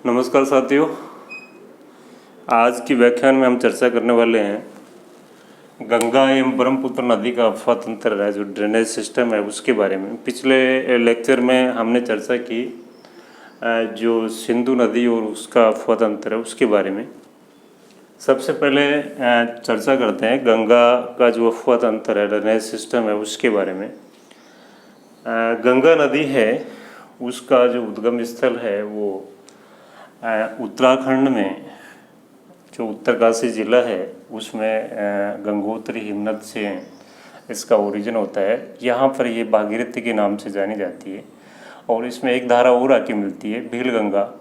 नमस्कार साथियों, आज की व्याख्यान में हम चर्चा करने वाले हैं गंगा एवं ब्रह्मपुत्र नदी का अफवाह तंत्र है, जो ड्रेनेज सिस्टम है उसके बारे में। पिछले लेक्चर में हमने चर्चा की जो सिंधु नदी और उसका अफवाह तंत्र है उसके बारे में। सबसे पहले चर्चा करते हैं गंगा का जो अफवाह तंत्र है, ड्रेनेज सिस्टम है उसके बारे में। गंगा नदी है, उसका जो उद्गम स्थल है वो उत्तराखंड में जो उत्तरकाशी ज़िला है उसमें गंगोत्री हिमनद से इसका ओरिजिन होता है। यहाँ पर ये भागीरथी के नाम से जानी जाती है और इसमें एक धारा और आके मिलती है, भील गंगा।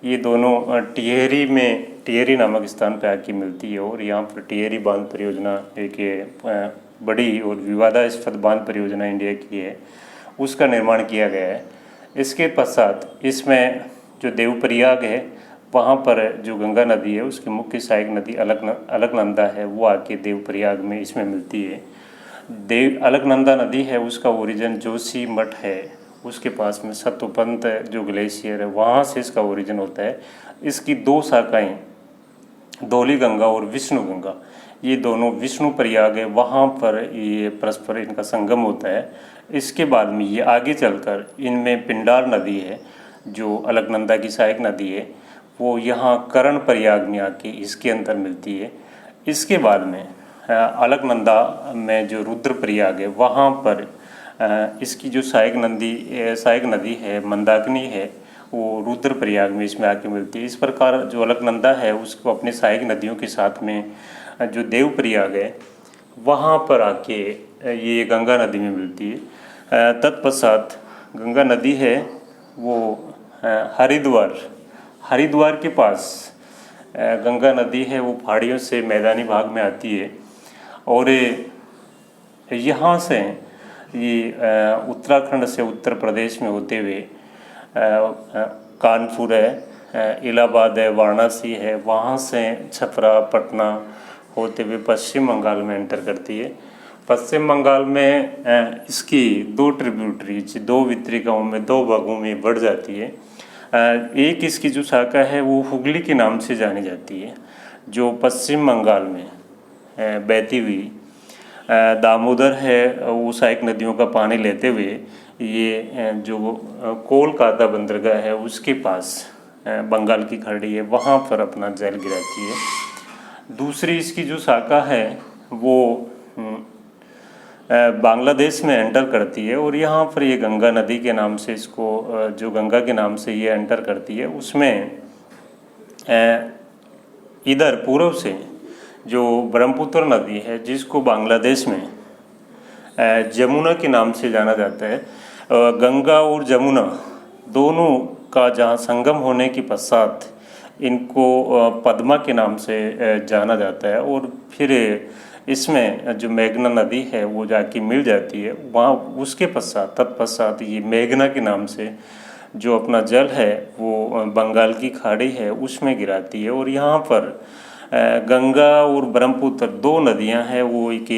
ये दोनों टिहरी नामक स्थान पर आके मिलती है और यहाँ पर टिहरी बांध परियोजना एक बड़ी और विवादास्पद बांध परियोजना इंडिया की है, उसका निर्माण किया गया है। इसके पश्चात इसमें जो देवप्रयाग है वहाँ पर जो गंगा नदी है उसकी मुख्य सहायक नदी अलकनंदा है, वो आके देवप्रयाग में इसमें मिलती है। अलकनंदा नदी है, उसका ओरिजिन जोशी मठ है, उसके पास में सतोपंत जो ग्लेशियर है वहाँ से इसका ओरिजिन होता है। इसकी दो शाखाएँ धौली गंगा और विष्णु गंगा, ये दोनों विष्णु प्रयाग है, वहाँ पर ये परस्पर इनका संगम होता है। इसके बाद में ये आगे चलकर इनमें पिंडार नदी है जो अलकनंदा की सहायक नदी है, वो यहाँ कर्ण प्रयाग में आके इसके अंदर मिलती है। इसके बाद में अलकनंदा में जो रुद्र प्रयाग है वहाँ पर इसकी जो सहायक नदी है मंदाकिनी है, वो रुद्र प्रयाग में इसमें आके मिलती है। इस प्रकार जो अलकनंदा है उसको अपने सहायक नदियों के साथ में जो देवप्रयाग है वहाँ पर आके ये गंगा नदी में मिलती है। तत्पश्चात गंगा नदी है वो हरिद्वार के पास गंगा नदी है, वो पहाड़ियों से मैदानी भाग में आती है और यहाँ से ये उत्तराखंड से उत्तर प्रदेश में होते हुए कानपुर है, इलाहाबाद है, वाराणसी है, वहाँ से छपरा पटना होते हुए पश्चिम बंगाल में एंटर करती है। पश्चिम बंगाल में इसकी दो ट्रिब्यूटरीज, दो वितरिकाओं में, दो भागों में बढ़ जाती है। एक इसकी जो शाखा है वो हुगली के नाम से जानी जाती है, जो पश्चिम बंगाल में बहती हुई दामोदर है, वो सहायक नदियों का पानी लेते हुए ये जो कोलकाता बंदरगाह है उसके पास बंगाल की खाड़ी है वहाँ पर अपना जल गिराती है। दूसरी इसकी जो शाखा है वो बांग्लादेश में एंटर करती है और यहाँ पर ये गंगा नदी के नाम से इसको जो गंगा के नाम से ये एंटर करती है, उसमें इधर पूर्व से जो ब्रह्मपुत्र नदी है जिसको बांग्लादेश में जमुना के नाम से जाना जाता है, गंगा और जमुना दोनों का जहाँ संगम होने के पश्चात इनको पद्मा के नाम से जाना जाता है और फिर इसमें जो मेघना नदी है वो जाके मिल जाती है वहाँ। उसके तत्पश्चात ये मेघना के नाम से जो अपना जल है वो बंगाल की खाड़ी है उसमें गिराती है और यहाँ पर गंगा और ब्रह्मपुत्र दो नदियाँ हैं, वो एक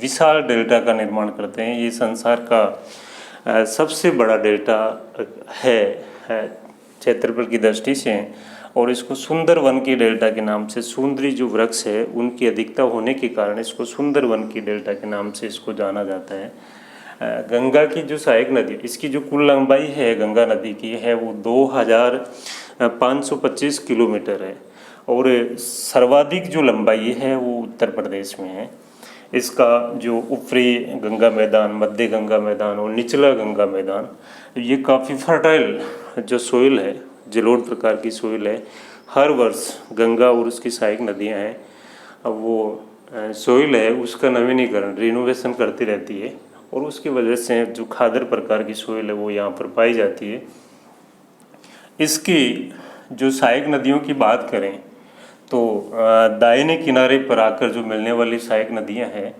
विशाल डेल्टा का निर्माण करते हैं। ये संसार का सबसे बड़ा डेल्टा है क्षेत्रफल की दृष्टि से और इसको सुंदर वन की डेल्टा के नाम से, सुंदरी जो वृक्ष है उनकी अधिकता होने के कारण इसको सुंदर वन की डेल्टा के नाम से इसको जाना जाता है। गंगा की जो सहायक नदी, इसकी जो कुल लंबाई है गंगा नदी की है वो 2525 किलोमीटर है और सर्वाधिक जो लंबाई है वो उत्तर प्रदेश में है। इसका जो ऊपरी गंगा मैदान, मध्य गंगा मैदान और निचला गंगा मैदान, ये काफ़ी फर्टाइल जो सोइल है, जलोढ़ प्रकार की सोइल है। हर वर्ष गंगा और उसकी सहायक नदियाँ हैं, अब वो सोइल है उसका नवीनीकरण, रिनोवेशन करती रहती है और उसकी वजह से जो खादर प्रकार की सोइल है वो यहाँ पर पाई जाती है। इसकी जो सहायक नदियों की बात करें तो दाहिने किनारे पर आकर जो मिलने वाली सहायक नदियाँ हैं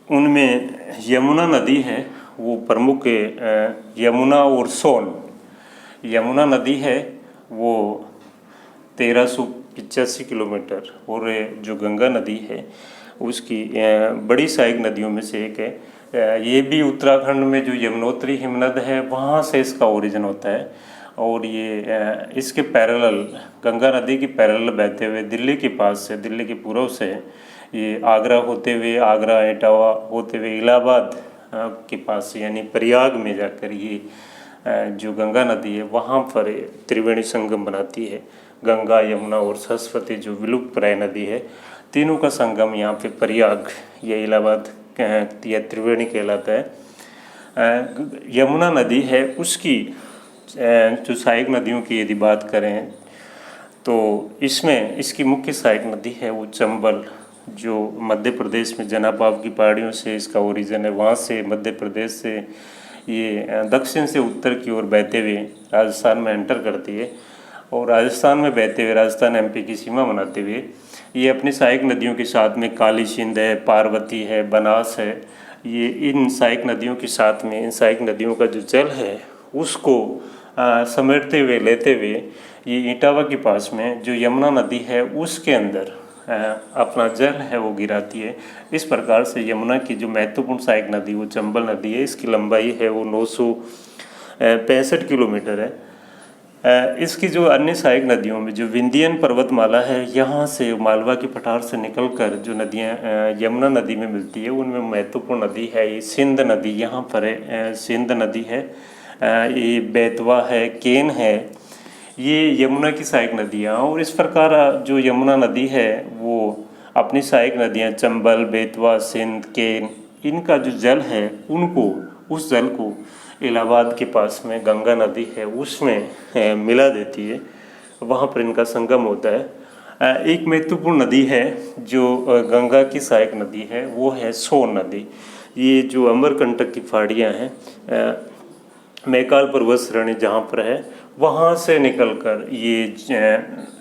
उनमें यमुना नदी है वो प्रमुख है। यमुना और सोन, यमुना नदी है वो 1385 किलोमीटर और जो गंगा नदी है उसकी बड़ी सहायक नदियों में से एक है। ये भी उत्तराखंड में जो यमुनोत्री हिमनद है वहाँ से इसका ओरिजिन होता है और ये इसके पैरेलल, गंगा नदी की पैरेलल बहते हुए दिल्ली के पास से, दिल्ली के पूर्व से ये आगरा होते हुए, आगरा इटावा होते हुए इलाहाबाद के पास से यानी प्रयाग में जाकर ये जो गंगा नदी है वहाँ पर त्रिवेणी संगम बनाती है। गंगा, यमुना और सरस्वती जो विलुप्त प्राय नदी है, तीनों का संगम यहाँ पे प्रयाग या इलाहाबाद या त्रिवेणी कहलाता है। यमुना नदी है, उसकी जो सहायक नदियों की यदि बात करें तो इसमें इसकी मुख्य सहायक नदी है वो चंबल, जो मध्य प्रदेश में जनाबाव की पहाड़ियों से इसका ओरिजिन है। वहाँ से मध्य प्रदेश से ये दक्षिण से उत्तर की ओर बहते हुए राजस्थान में एंटर करती है और राजस्थान में बहते हुए राजस्थान एमपी की सीमा बनाते हुए ये अपनी सहायक नदियों के साथ में काली सिंध है, पार्वती है, बनास है, ये इन सहायक नदियों के साथ में इन सहायक नदियों का जो जल है उसको समेटते हुए लेते हुए ये इटावा के पास में जो यमुना नदी है उसके अंदर अपना जल है वो गिराती है। इस प्रकार से यमुना की जो महत्वपूर्ण सहायक नदी वो चंबल नदी है। इसकी लंबाई है वो 965 किलोमीटर है। इसकी जो अन्य सहायक नदियों में जो विंध्यन पर्वतमाला है, यहाँ से मालवा की पठार से निकलकर जो नदियाँ यमुना नदी में मिलती है उनमें महत्वपूर्ण नदी है ये सिंध नदी। यहाँ पर सिंध नदी है, ये बेतवा है, केन है, ये यमुना की सहायक नदियाँ। और इस प्रकार जो यमुना नदी है वो अपनी सहायक नदियाँ चंबल, बेतवा, सिंध, केन, इनका जो जल है उनको, उस जल को इलाहाबाद के पास में गंगा नदी है उसमें मिला देती है। वहाँ पर इनका संगम होता है। एक महत्वपूर्ण नदी है जो गंगा की सहायक नदी है वो है सोन नदी। ये जो अमरकंटक की पहाड़ियाँ हैं, मैकाल पर्वत श्रेणी जहाँ पर है, वहाँ से निकलकर ये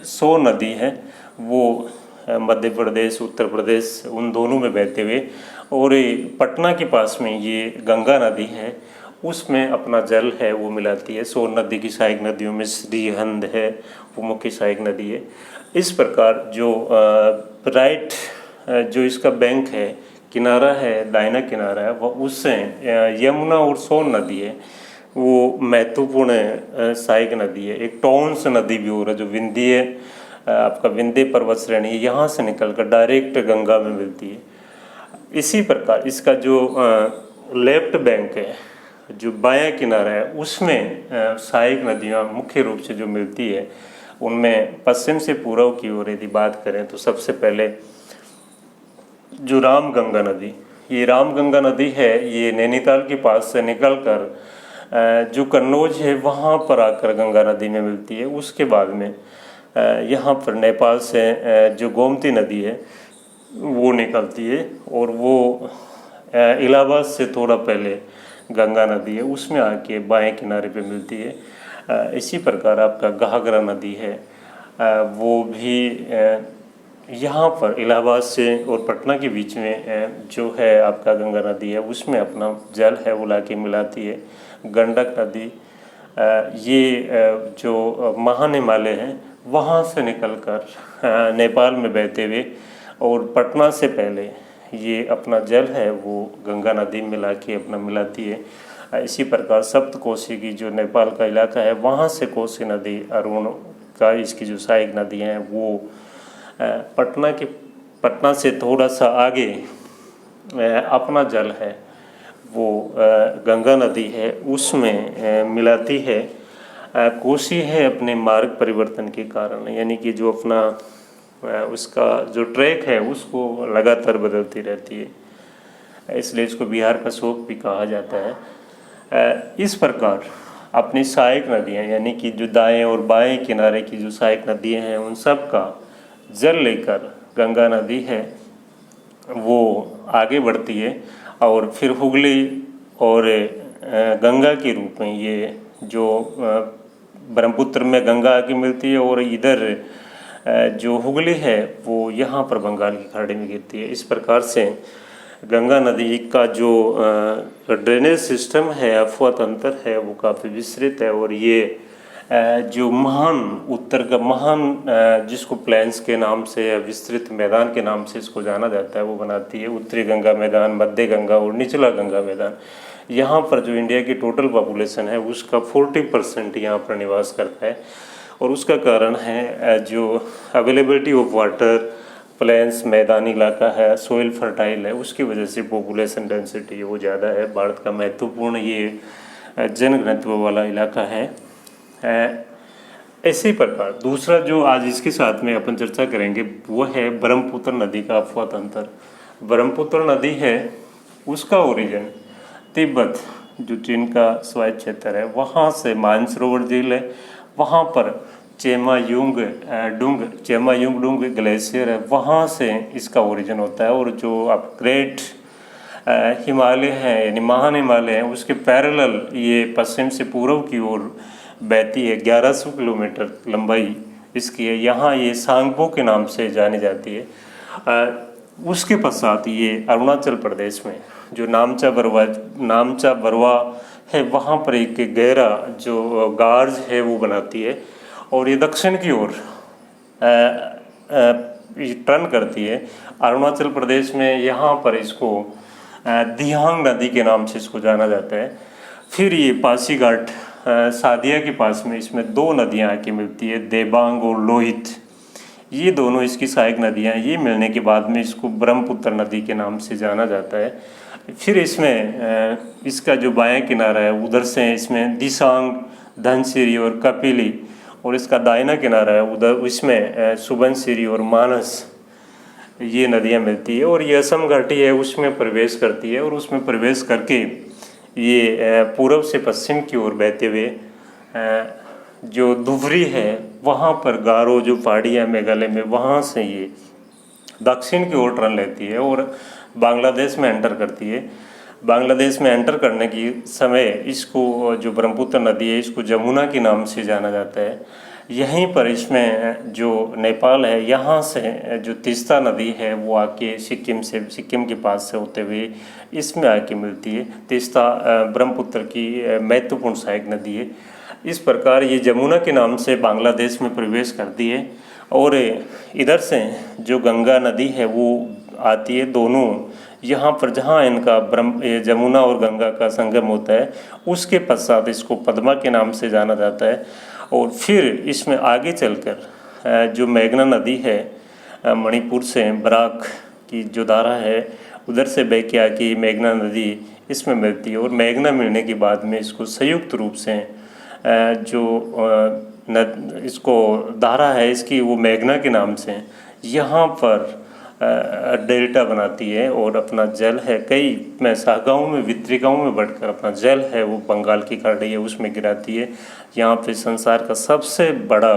सोन नदी है वो मध्य प्रदेश, उत्तर प्रदेश उन दोनों में बहते हुए और पटना के पास में ये गंगा नदी है उसमें अपना जल है वो मिलाती है। सोन नदी की सहायक नदियों में श्रीहंद है, वो मुख्य सहायक नदी है। इस प्रकार जो राइट जो इसका बैंक है, किनारा है, दाहिना किनारा है, वह उससे यमुना और सोन नदी है वो महत्वपूर्ण सहायक नदी है। एक टॉन्स नदी भी हो रहा है जो विंध्य आपका विंध्य पर्वत श्रेणी है, यहाँ से निकलकर डायरेक्ट गंगा में मिलती है। इसी प्रकार इसका जो लेफ्ट बैंक है, जो बायां किनारा है, उसमें सहायक नदियाँ मुख्य रूप से जो मिलती है उनमें पश्चिम से पूर्व की ओर यदि बात करें तो सबसे पहले जो रामगंगा नदी, ये रामगंगा नदी है, ये नैनीताल के पास से निकलकर जो कन्नौज है वहाँ पर आकर गंगा नदी में मिलती है। उसके बाद में यहाँ पर नेपाल से जो गोमती नदी है वो निकलती है और वो इलाहाबाद से थोड़ा पहले गंगा नदी है उसमें आके बाएं किनारे पे मिलती है। इसी प्रकार आपका घाघरा नदी है वो भी यहाँ पर इलाहाबाद से और पटना के बीच में जो है आपका गंगा नदी है उसमें अपना जल है वो लाके मिलाती है। गंडक नदी ये जो महान हिमालय हैं वहाँ से निकलकर नेपाल में बहते हुए और पटना से पहले ये अपना जल है वो गंगा नदी में मिला के अपना मिलाती है। इसी प्रकार सप्तकोशी की जो नेपाल का इलाका है वहाँ से कोसी नदी, अरुण का इसकी जो सहायक नदियाँ हैं वो पटना से थोड़ा सा आगे अपना जल है वो गंगा नदी है उसमें मिलाती है। कोसी है अपने मार्ग परिवर्तन के कारण, यानी कि जो अपना उसका जो ट्रैक है उसको लगातार बदलती रहती है, इसलिए इसको बिहार का शोक भी कहा जाता है। इस प्रकार अपनी सहायक नदियाँ यानी कि जो दाएं और बाएं किनारे की जो सहायक नदियाँ हैं उन सब का जल लेकर गंगा नदी है वो आगे बढ़ती है और फिर हुगली और गंगा के रूप में ये जो ब्रह्मपुत्र में गंगा आके मिलती है और इधर जो हुगली है वो यहाँ पर बंगाल की खाड़ी में गिरती है। इस प्रकार से गंगा नदी का जो ड्रेनेज सिस्टम है, अफवाह तंत्र है, वो काफ़ी विस्तृत है और ये जो महान उत्तर का महान जिसको प्लेन्स के नाम से या विस्तृत मैदान के नाम से इसको जाना जाता है वो बनाती है। उत्तरी गंगा मैदान, मध्य गंगा और निचला गंगा मैदान, यहाँ पर जो इंडिया की टोटल पॉपुलेशन है उसका 40% यहाँ पर निवास करता है। और उसका कारण है जो अवेलेबिलिटी ऑफ वाटर, प्लेन्स मैदानी इलाका है, सोइल फर्टाइल है, उसकी वजह से पॉपुलेशन डेंसिटी वो ज़्यादा है। भारत का महत्वपूर्ण ये जनघनत्व वाला इलाका है। इसी प्रकार दूसरा जो आज इसके साथ में अपन चर्चा करेंगे वो है ब्रह्मपुत्र नदी का अफवाह तंत्र। ब्रह्मपुत्र नदी है उसका ओरिजिन तिब्बत, जो चीन का स्वायत्त क्षेत्र है, वहाँ से मानसरोवर झील है, वहाँ पर चेमायुंग डुंग ग्लेशियर है, वहाँ से इसका ओरिजिन होता है। और जो अब ग्रेट हिमालय है यानी महान हिमालय है उसके पैरेलल ये पश्चिम से पूर्व की ओर बहती है। 1100 किलोमीटर लंबाई इसकी है। यहाँ ये सांगपो के नाम से जानी जाती है। उसके पश्चात ये अरुणाचल प्रदेश में जो नामचा बरवा है वहाँ पर एक गहरा जो गार्ज है वो बनाती है और ये दक्षिण की ओर टर्न करती है। अरुणाचल प्रदेश में यहाँ पर इसको दिहांग नदी के नाम से इसको जाना जाता है। फिर ये पासीघाट सादिया के पास में इसमें दो नदियाँ आके मिलती है, देबांग और लोहित। ये दोनों इसकी सहायक नदियाँ, ये मिलने के बाद में इसको ब्रह्मपुत्र नदी के नाम से जाना जाता है। फिर इसमें इसका जो बायां किनारा है उधर से इसमें दिसांग, धनसिरी और कपिली, और इसका दाहिना किनारा है उधर इसमें सुबनसिरी और मानस, ये नदियाँ मिलती है। और ये असम घाटी है उसमें प्रवेश करती है और उसमें प्रवेश करके ये पूर्व से पश्चिम की ओर बहते हुए जो धुबरी है वहाँ पर गारो जो पहाड़ी है मेघालय में, वहाँ से ये दक्षिण की ओर टर्न लेती है और बांग्लादेश में एंटर करती है। बांग्लादेश में एंटर करने की समय इसको जो ब्रह्मपुत्र नदी है इसको जमुना के नाम से जाना जाता है। यहीं पर इसमें जो नेपाल है यहाँ से जो तीस्ता नदी है वो आके सिक्किम के पास से होते हुए इसमें आके मिलती है। तीस्ता ब्रह्मपुत्र की महत्वपूर्ण सहायक नदी है। इस प्रकार ये जमुना के नाम से बांग्लादेश में प्रवेश करती है और इधर से जो गंगा नदी है वो आती है। दोनों यहाँ पर जहाँ इनका जमुना और गंगा का संगम होता है उसके पश्चात इसको पद्मा के नाम से जाना जाता है। और फिर इसमें आगे चलकर जो मेघना नदी है मणिपुर से बराक की जो धारा है उधर से बह के आके मेघना नदी इसमें मिलती है। और मेघना मिलने के बाद में इसको संयुक्त रूप से जो इसको धारा है इसकी वो मेघना के नाम से यहाँ पर डेल्टा बनाती है और अपना जल है कई शाखाओं में वितरिकाओं में बढ़कर अपना जल है वो बंगाल की खाड़ी है उसमें गिराती है। यहाँ पे संसार का सबसे बड़ा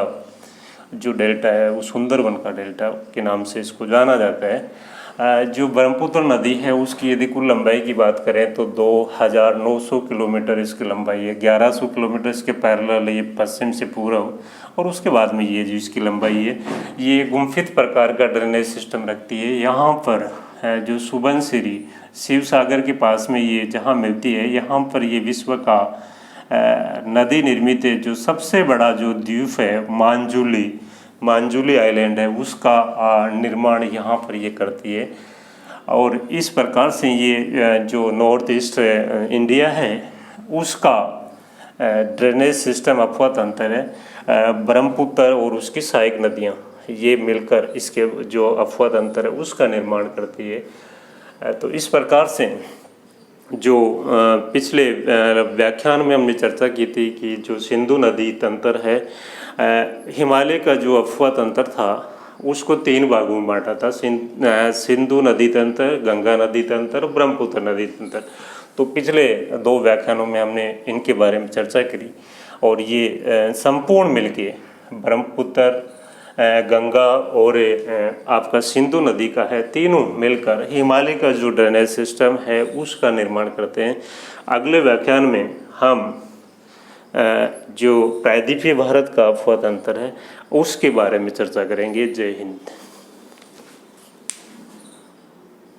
जो डेल्टा है वो सुंदरबन का डेल्टा के नाम से इसको जाना जाता है। जो ब्रह्मपुत्र नदी है उसकी यदि कुल लंबाई की बात करें तो 2900 किलोमीटर इसकी लंबाई है। 1100 किलोमीटर इसके पैरेलल ये पश्चिम से पूर्व, और उसके बाद में ये जो इसकी लंबाई है ये गुम्फित प्रकार का ड्रेनेज सिस्टम रखती है। यहाँ पर जो सुबनसिरी शिव सागर के पास में ये जहाँ मिलती है यहाँ पर ये विश्व का नदी निर्मित जो सबसे बड़ा जो द्वीप है मांजुली आइलैंड है उसका निर्माण यहाँ पर ये करती है। और इस प्रकार से ये जो नॉर्थ ईस्ट इंडिया है उसका ड्रेनेज सिस्टम अफवाह तंत्र है। ब्रह्मपुत्र और उसकी सहायक नदियाँ ये मिलकर इसके जो अफवाह तंत्र है उसका निर्माण करती है। तो इस प्रकार से जो पिछले व्याख्यान में हमने चर्चा की थी कि जो सिंधु नदी तंत्र है, हिमालय का जो अफवाह तंत्र था उसको 3 भागों में बांटा था, सिंधु नदी तंत्र, गंगा नदी तंत्र और ब्रह्मपुत्र नदी तंत्र। तो पिछले 2 व्याख्यानों में हमने इनके बारे में चर्चा करी और ये संपूर्ण मिलके ब्रह्मपुत्र, गंगा और आपका सिंधु नदी का है, तीनों मिलकर हिमालय का जो ड्रेनेज सिस्टम है उसका निर्माण करते हैं। अगले व्याख्यान में हम जो प्रायद्वीपीय भारत का अफवाह तंत्र है उसके बारे में चर्चा करेंगे। जय हिंद।